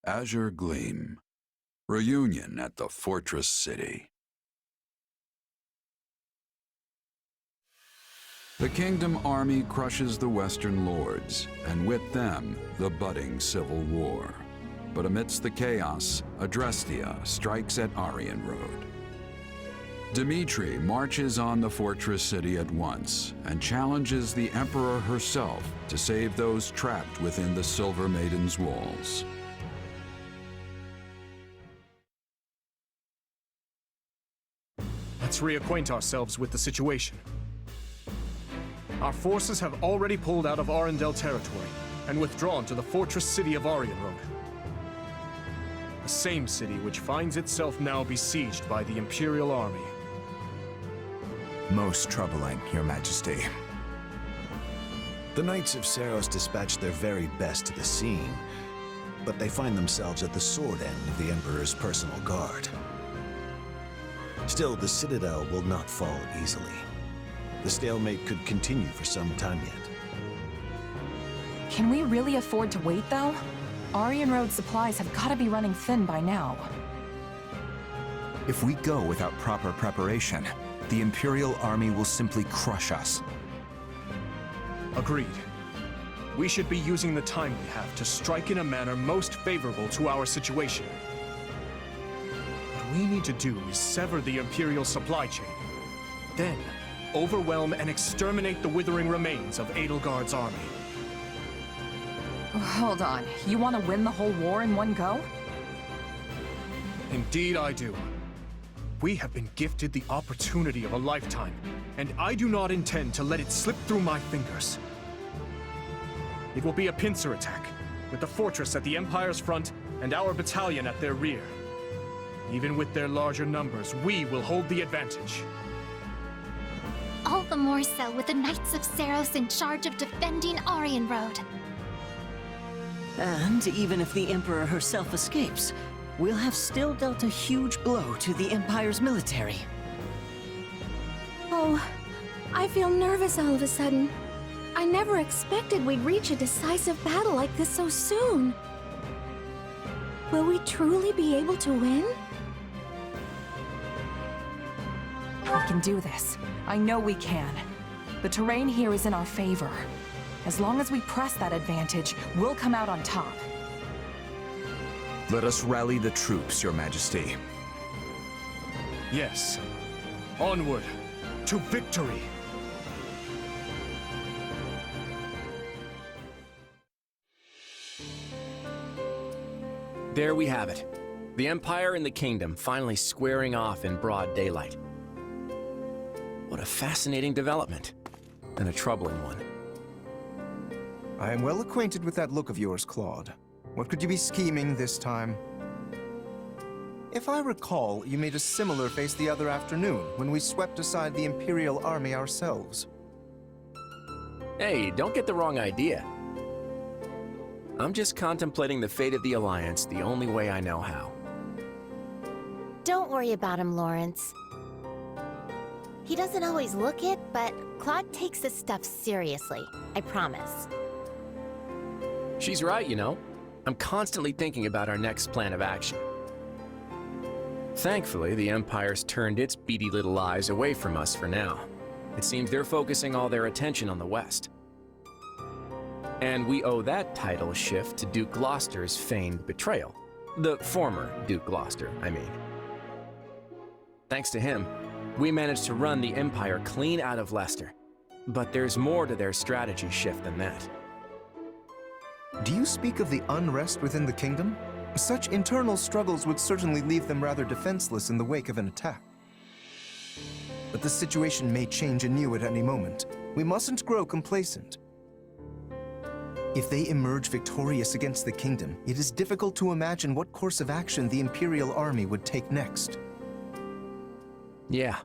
Azure Gleam. Reunion at the Fortress City. The Kingdom army crushes the Western Lords, and with them, the budding civil war. But amidst the chaos, Adrestia strikes at Arianrhod. Dimitri marches on the Fortress City at once and challenges the Emperor herself to save those trapped within the Silver Maiden's walls. Let's reacquaint ourselves with the situation. Our forces have already pulled out of Arendelle territory and withdrawn to the fortress city of Arianrhod. The same city which finds itself now besieged by the Imperial army. Most troubling, Your Majesty. The Knights of Seiros dispatched their very best to the scene, but they find themselves at the sword end of the Emperor's personal guard. Still, the Citadel will not fall easily. The stalemate could continue for some time yet. Can we really afford to wait, though? Arianrhod's supplies have got to be running thin by now. If we go without proper preparation, the Imperial army will simply crush us. Agreed. We should be using the time we have to strike in a manner most favorable to our situation. What we need to do is sever the Imperial supply chain. Then, overwhelm and exterminate the withering remains of Edelgard's army. Hold on, you want to win the whole war in one go? Indeed I do. We have been gifted the opportunity of a lifetime, and I do not intend to let it slip through my fingers. It will be a pincer attack, with the fortress at the Empire's front and our battalion at their rear. Even with their larger numbers, we will hold the advantage. All the more so with the Knights of Seiros in charge of defending Arianrhod. And even if the Emperor herself escapes, we'll have still dealt a huge blow to the Empire's military. Oh, I feel nervous all of a sudden. I never expected we'd reach a decisive battle like this so soon. Will we truly be able to win? We can do this. I know we can. The terrain here is in our favor. As long as we press that advantage, we'll come out on top. Let us rally the troops, Your Majesty. Yes. Onward to victory! There we have it. The Empire and the Kingdom finally squaring off in broad daylight. What a fascinating development, and a troubling one. I am well acquainted with that look of yours, Claude. What could you be scheming this time? If I recall, you made a similar face the other afternoon when we swept aside the Imperial army ourselves. Hey, don't get the wrong idea. I'm just contemplating the fate of the Alliance the only way I know how. Don't worry about him, Lawrence. He doesn't always look it, but Claude takes this stuff seriously. I promise. She's right, you know. I'm constantly thinking about our next plan of action. Thankfully, the Empire's turned its beady little eyes away from us for now. It seems they're focusing all their attention on the West. And we owe that title shift to Duke Gloucester's feigned betrayal. The former Duke Gloucester, I mean. Thanks to him, we managed to run the Empire clean out of Leicester. But there's more to their strategy shift than that. Do you speak of the unrest within the kingdom? Such internal struggles would certainly leave them rather defenseless in the wake of an attack. But the situation may change anew at any moment. We mustn't grow complacent. If they emerge victorious against the kingdom, it is difficult to imagine what course of action the Imperial army would take next. Yeah.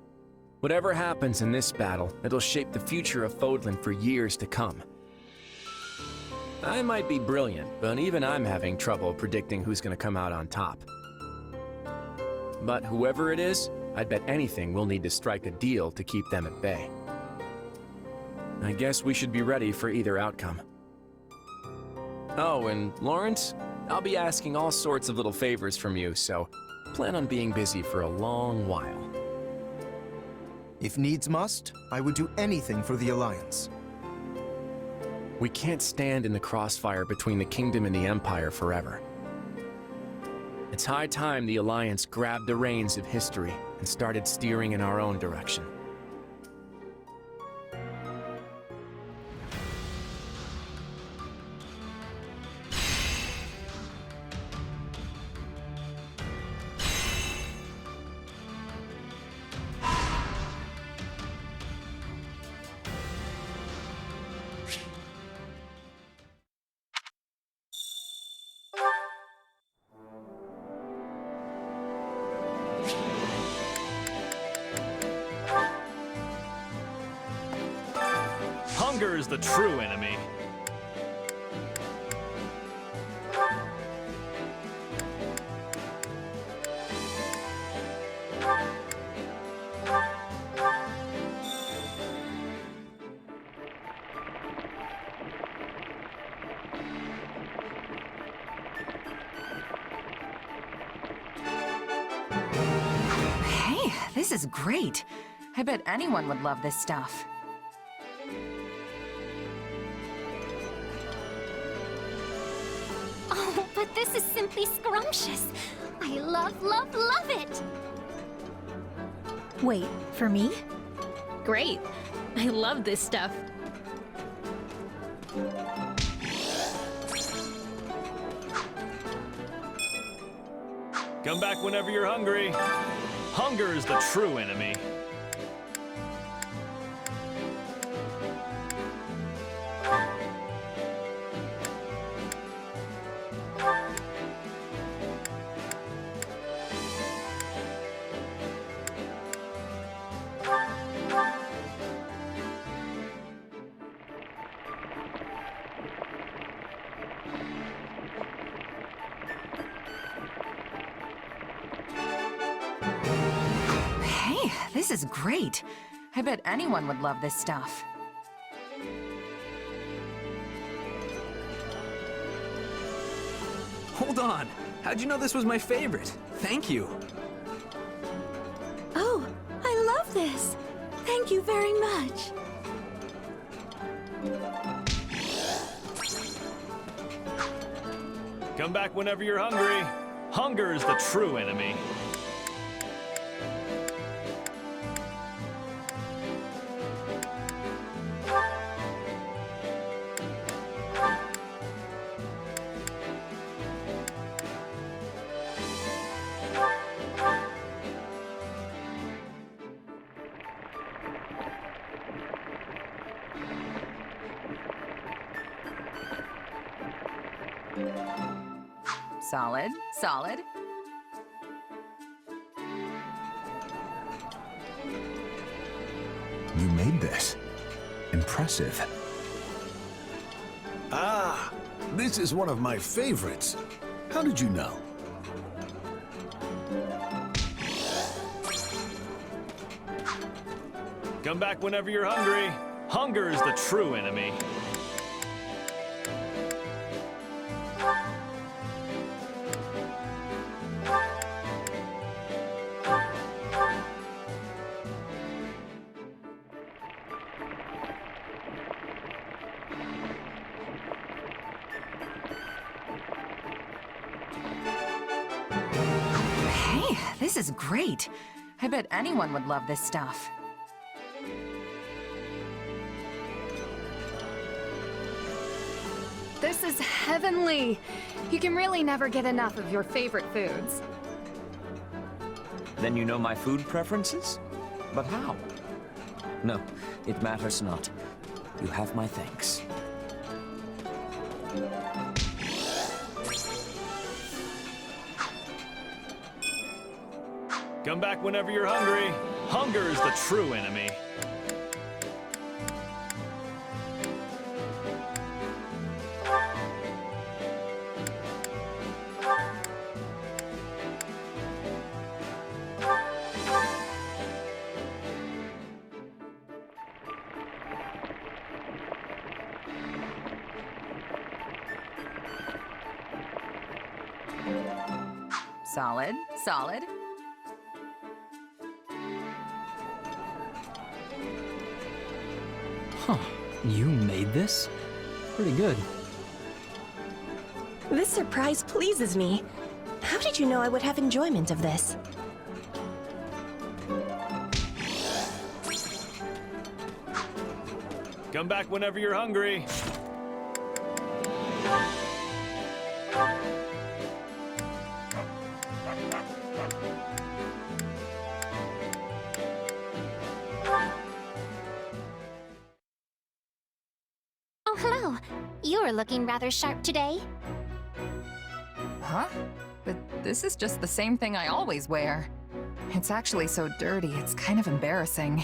Whatever happens in this battle, it'll shape the future of Fodlan for years to come. I might be brilliant, but even I'm having trouble predicting who's gonna come out on top. But whoever it is, I'd bet anything we'll need to strike a deal to keep them at bay. I guess we should be ready for either outcome. Oh, and Lawrence, I'll be asking all sorts of little favors from you, so plan on being busy for a long while. If needs must, I would do anything for the Alliance. We can't stand in the crossfire between the Kingdom and the Empire forever. It's high time the Alliance grabbed the reins of history and started steering in our own direction. Hunger is the true enemy. Hey, this is great. I bet anyone would love this stuff. Oh, but this is simply scrumptious. I love, love, love it! Wait, for me? Great. I love this stuff. Come back whenever you're hungry. Hunger is the true enemy. Hey, this is great. I bet anyone would love this stuff. Hold on! How'd you know this was my favorite? Thank you! Oh, I love this! Thank you very much. Come back whenever you're hungry. Hunger is the true enemy. Solid, solid. You made this. Impressive. Ah, this is one of my favorites. How did you know? Come back whenever you're hungry. Hunger is the true enemy. Hey, this is great. I bet anyone would love this stuff. This is heavenly! You can really never get enough of your favorite foods. Then you know my food preferences? But how? No, it matters not. You have my thanks. Come back whenever you're hungry. Hunger is the true enemy. Solid, solid. Huh. You made this? Pretty good. This surprise pleases me. How did you know I would have enjoyment of this? Come back whenever you're hungry. Oh, hello. You're looking rather sharp today. Huh? But this is just the same thing I always wear. It's actually so dirty, it's kind of embarrassing.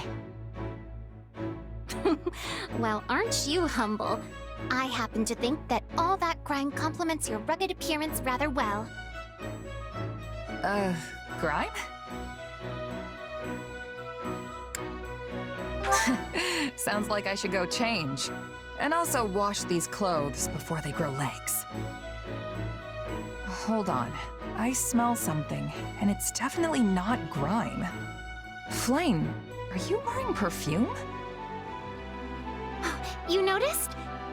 Well, aren't you humble? I happen to think that all that grime complements your rugged appearance rather well. Grime? Sounds like I should go change. And also wash these clothes before they grow legs. Hold on. I smell something, and it's definitely not grime. Flayn, are you wearing perfume? You noticed?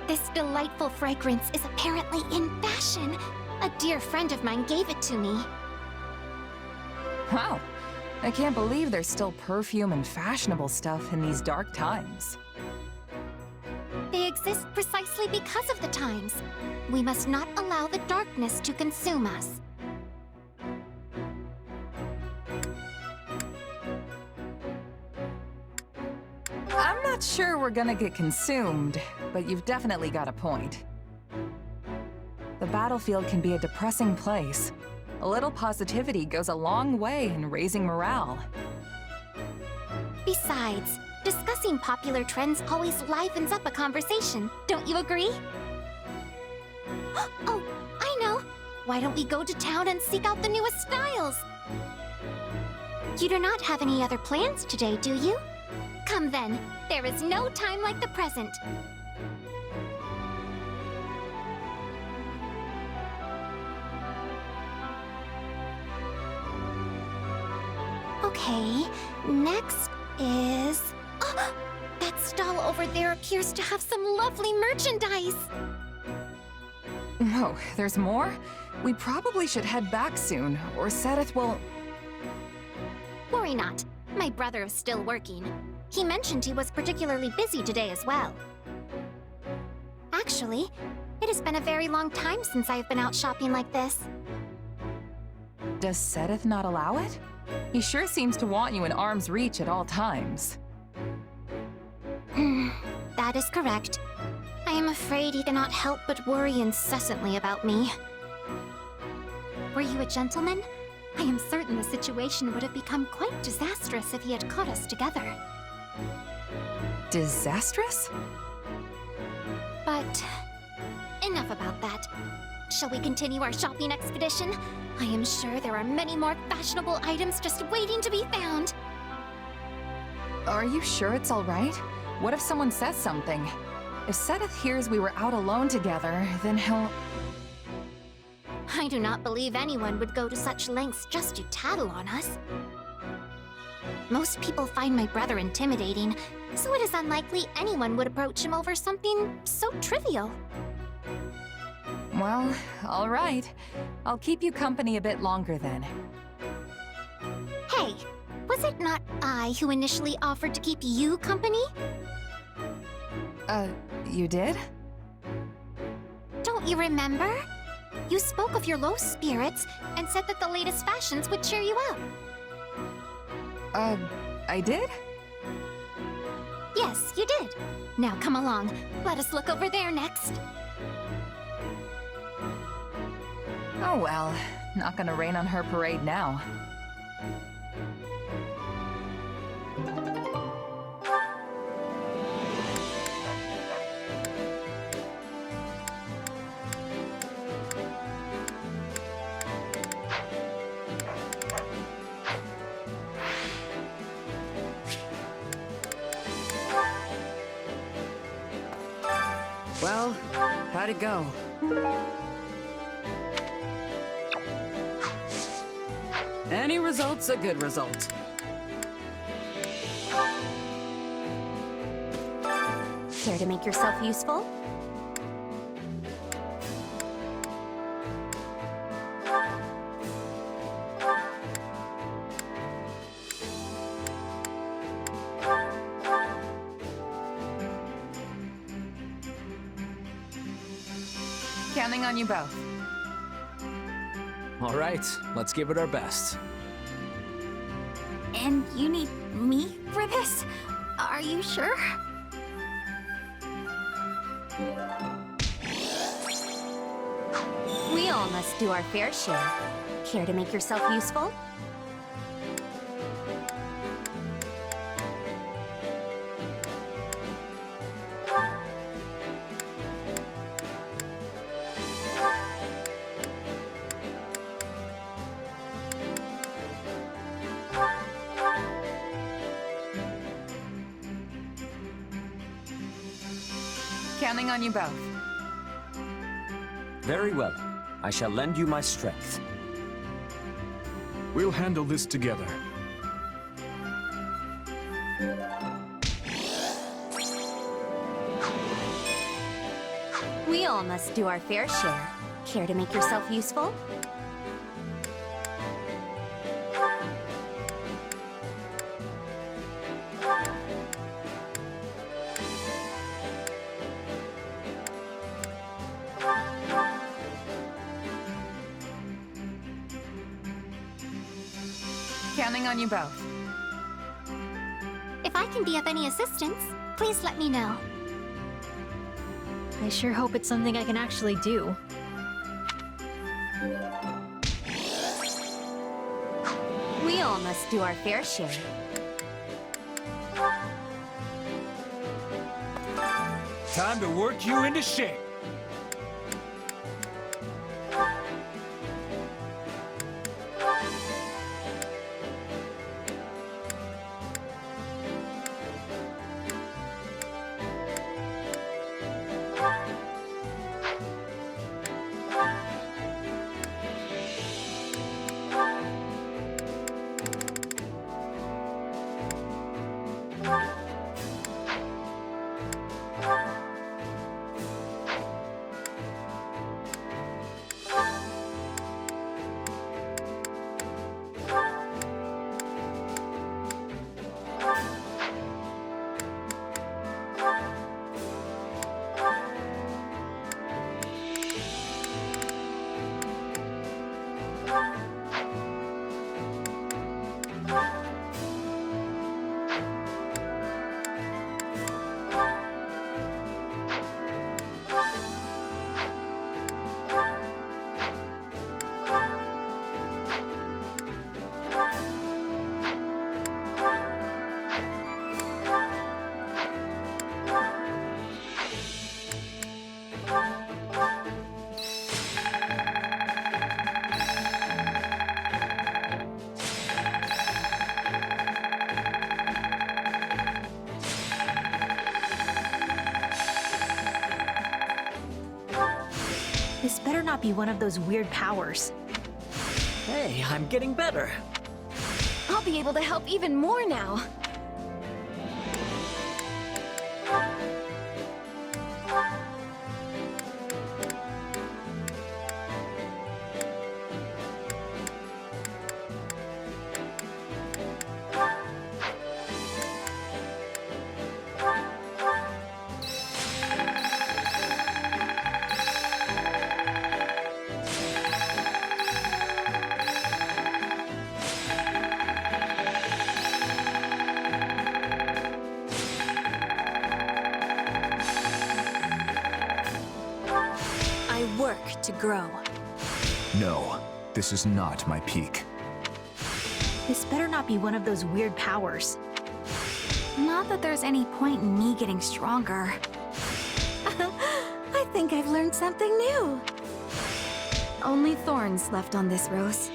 This delightful fragrance is apparently in fashion. A dear friend of mine gave it to me. Wow. I can't believe there's still perfume and fashionable stuff in these dark times. They exist precisely because of the times. We must not allow the darkness to consume us. I'm not sure we're gonna get consumed, but you've definitely got a point. The battlefield can be a depressing place. A little positivity goes a long way in raising morale. Besides, discussing popular trends always livens up a conversation, don't you agree? Oh, I know! Why don't we go to town and seek out the newest styles? You do not have any other plans today, do you? Come then, there is no time like the present. Okay, next is... Oh, that stall over there appears to have some lovely merchandise! Oh, there's more? We probably should head back soon, or Sedith will... Worry not. My brother is still working. He mentioned he was particularly busy today as well. Actually, it has been a very long time since I've been out shopping like this. Does Sedith not allow it? He sure seems to want you in arm's reach at all times. That is correct. I am afraid he cannot help but worry incessantly about me. Were you a gentleman? I am certain the situation would have become quite disastrous if he had caught us together. Disastrous? But... enough about that. Shall we continue our shopping expedition? I am sure there are many more fashionable items just waiting to be found. Are you sure it's all right? What if someone says something? If Sedith hears we were out alone together, then he'll... I do not believe anyone would go to such lengths just to tattle on us. Most people find my brother intimidating, so it is unlikely anyone would approach him over something so trivial. Well, all right. I'll keep you company a bit longer then. Hey, was it not I who initially offered to keep you company? You did? Don't you remember? You spoke of your low spirits and said that the latest fashions would cheer you up. I did? Yes, you did. Now come along. Let us look over there next. Oh well, not gonna rain on her parade now. Well, how'd it go? Any result's a good result. Care to make yourself useful? Counting on you both. All right, let's give it our best. And you need me for this? Are you sure? We all must do our fair share. Care to make yourself useful? Counting on you both. Very well. I shall lend you my strength. We'll handle this together. We all must do our fair share. Care to make yourself useful? Counting on you both. If I can be of any assistance, please let me know. I sure hope it's something I can actually do. We all must do our fair share. Time to work you into shape. This better not be one of those weird powers. Hey, I'm getting better. I'll be able to help even more now. Work to grow. No, this is not my peak. This better not be one of those weird powers. Not that there's any point in me getting stronger. I think I've learned something new. Only thorns left on this rose.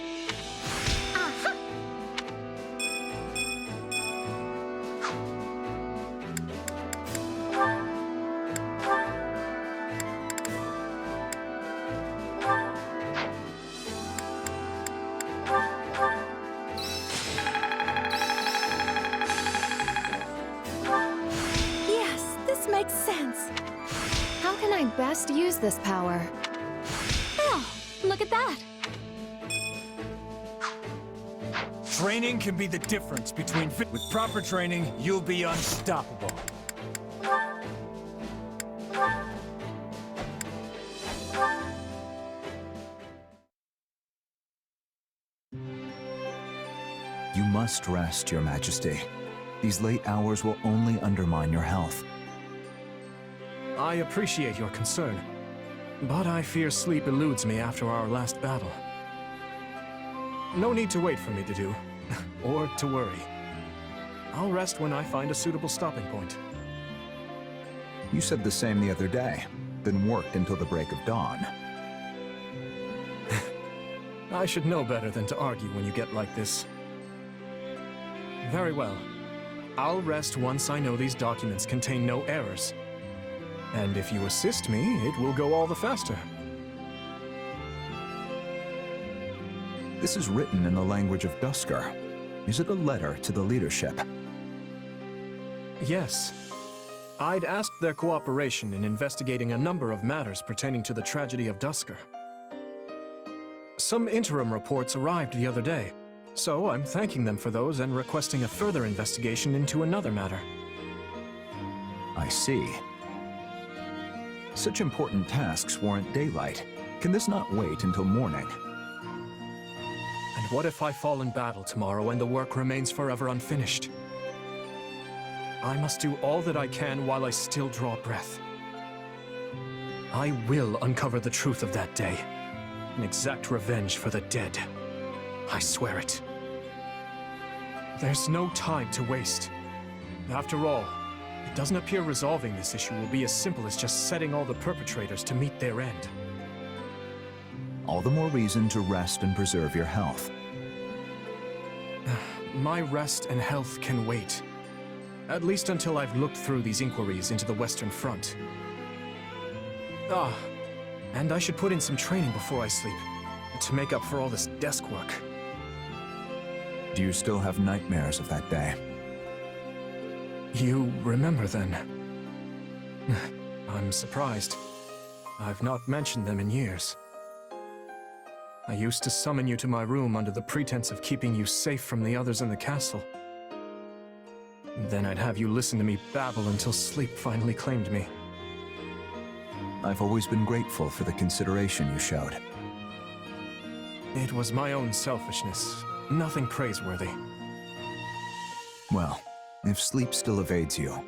best use this power. Oh, look at that! Training can be the difference between fit. With proper training, you'll be unstoppable. You must rest, Your Majesty. These late hours will only undermine your health. I appreciate your concern, but I fear sleep eludes me after our last battle. No need to wait for me, Dedue, or to worry. I'll rest when I find a suitable stopping point. You said the same the other day, then worked until the break of dawn. I should know better than to argue when you get like this. Very well. I'll rest once I know these documents contain no errors. And if you assist me, it will go all the faster. This is written in the language of Duscur. Is it a letter to the leadership? Yes. I'd asked their cooperation in investigating a number of matters pertaining to the Tragedy of Duscur. Some interim reports arrived the other day, so I'm thanking them for those and requesting a further investigation into another matter. I see. Such important tasks warrant daylight. Can this not wait until morning? And what if I fall in battle tomorrow and the work remains forever unfinished? I must do all that I can while I still draw breath. I will uncover the truth of that day and exact revenge for the dead. I swear it. There's no time to waste. After all, it doesn't appear resolving this issue will be as simple as just setting all the perpetrators to meet their end. All the more reason to rest and preserve your health. My rest and health can wait. At least until I've looked through these inquiries into the Western Front. And I should put in some training before I sleep, to make up for all this desk work. Do you still have nightmares of that day? You remember then? I'm surprised. I've not mentioned them in years. I used to summon you to my room under the pretense of keeping you safe from the others in the castle. Then I'd have you listen to me babble until sleep finally claimed me. I've always been grateful for the consideration you showed. It was my own selfishness, nothing praiseworthy. Well, if sleep still evades you,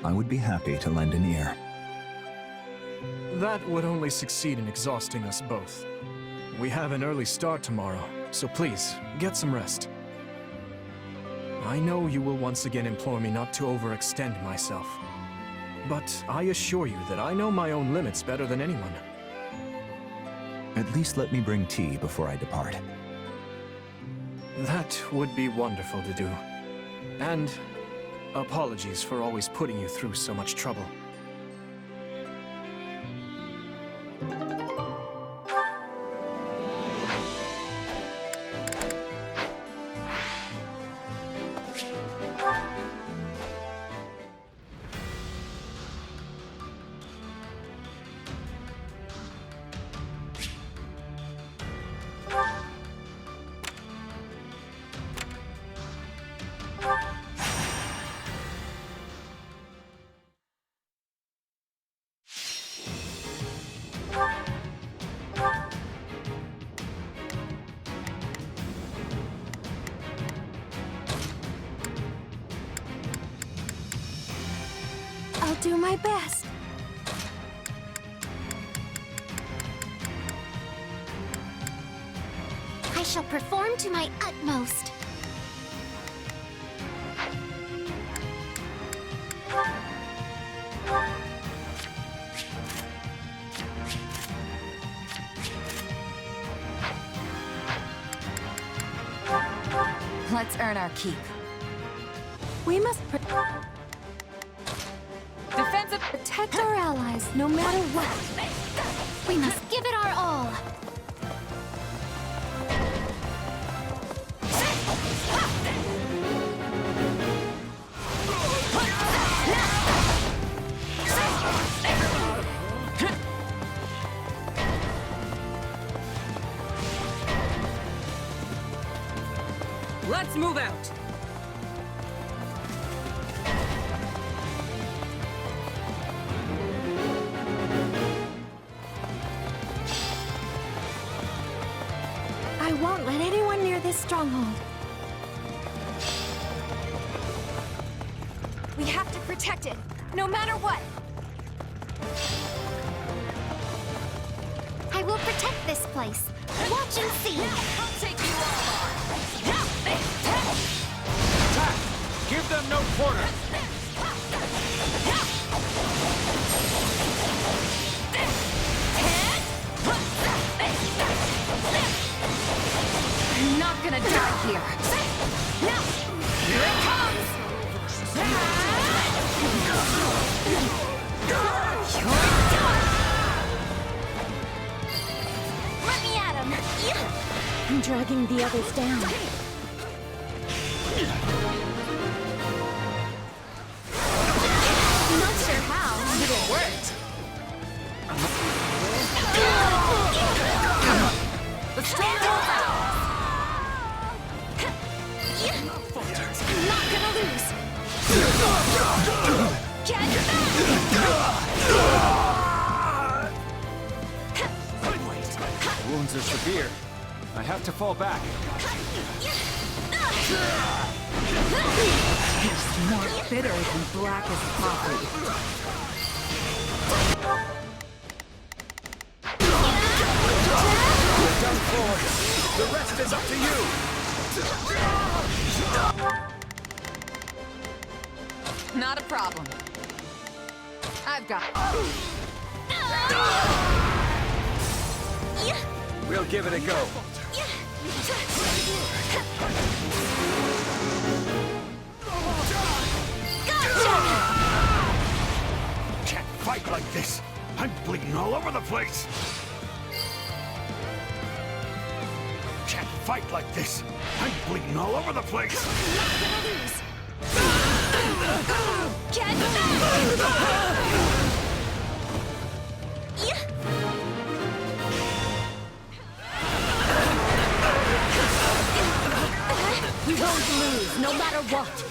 I would be happy to lend an ear. That would only succeed in exhausting us both. We have an early start tomorrow, so please, get some rest. I know you will once again implore me not to overextend myself. But I assure you that I know my own limits better than anyone. At least let me bring tea before I depart. That would be wonderful to do. And apologies for always putting you through so much trouble. I'll do my best. I shall perform to my utmost. Let's earn our keep. We must Defensive protect our allies, no matter what. We must give it our all. Let's move out! I won't let anyone near this stronghold. We have to protect it, no matter what. I will protect this place. Watch and see. I'll take you all on. Attack! Give them no quarter! I'm not gonna die here. Here it comes! Let me at him. I'm dragging the others down. Not sure how, but it worked. The stronghold's out! I'm not gonna lose. Get Wounds are severe. I have to fall back. It's more bitter than black as coffee. You're done for. The rest is up to you. Not a problem. I've got it. We'll give it a go. Can't fight like this. I'm bleeding all over the place. Can't fight like this. I'm bleeding all over the place. Get back! We won't lose, no matter what.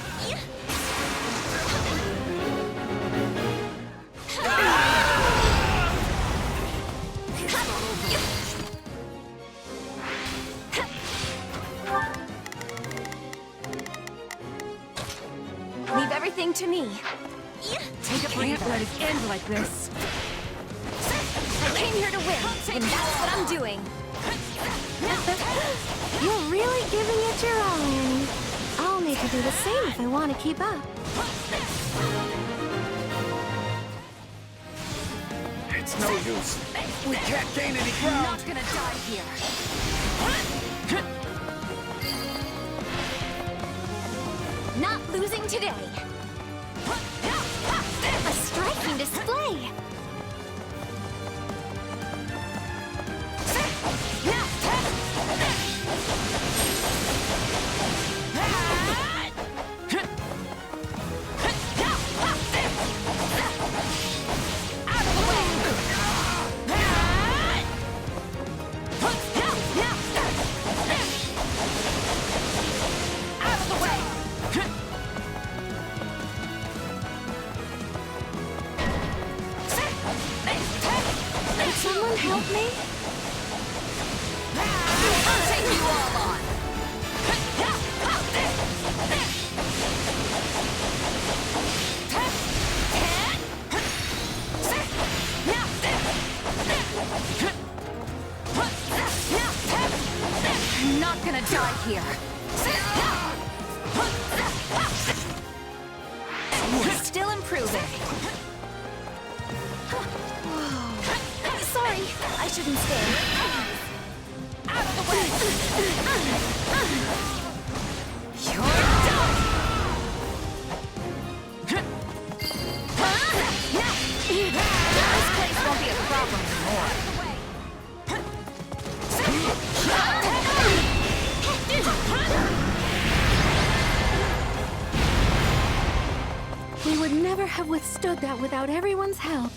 Leave everything to me. Take a breather. Let it end like this. I came here to win, and that's what I'm doing. You're really giving it your all, Annie. I'll need to do the same if I want to keep up. It's no use. We can't gain any I'm ground. not gonna die here. Not losing today. A striking display. Someone help me? I'll take you all on. I'm not gonna die here. We're still improving. Sorry, I shouldn't stay. Out of the way! You're done! This place won't be a problem anymore. We would never have withstood that without everyone's help.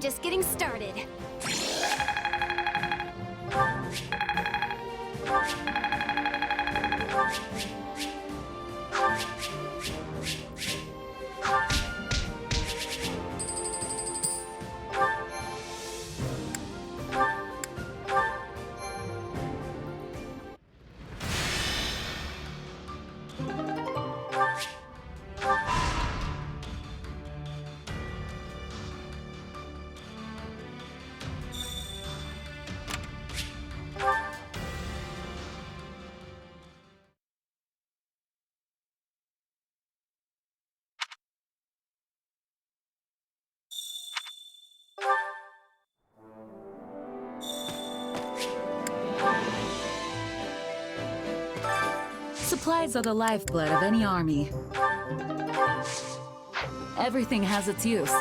just getting started. Supplies are the lifeblood of any army. Everything has its use.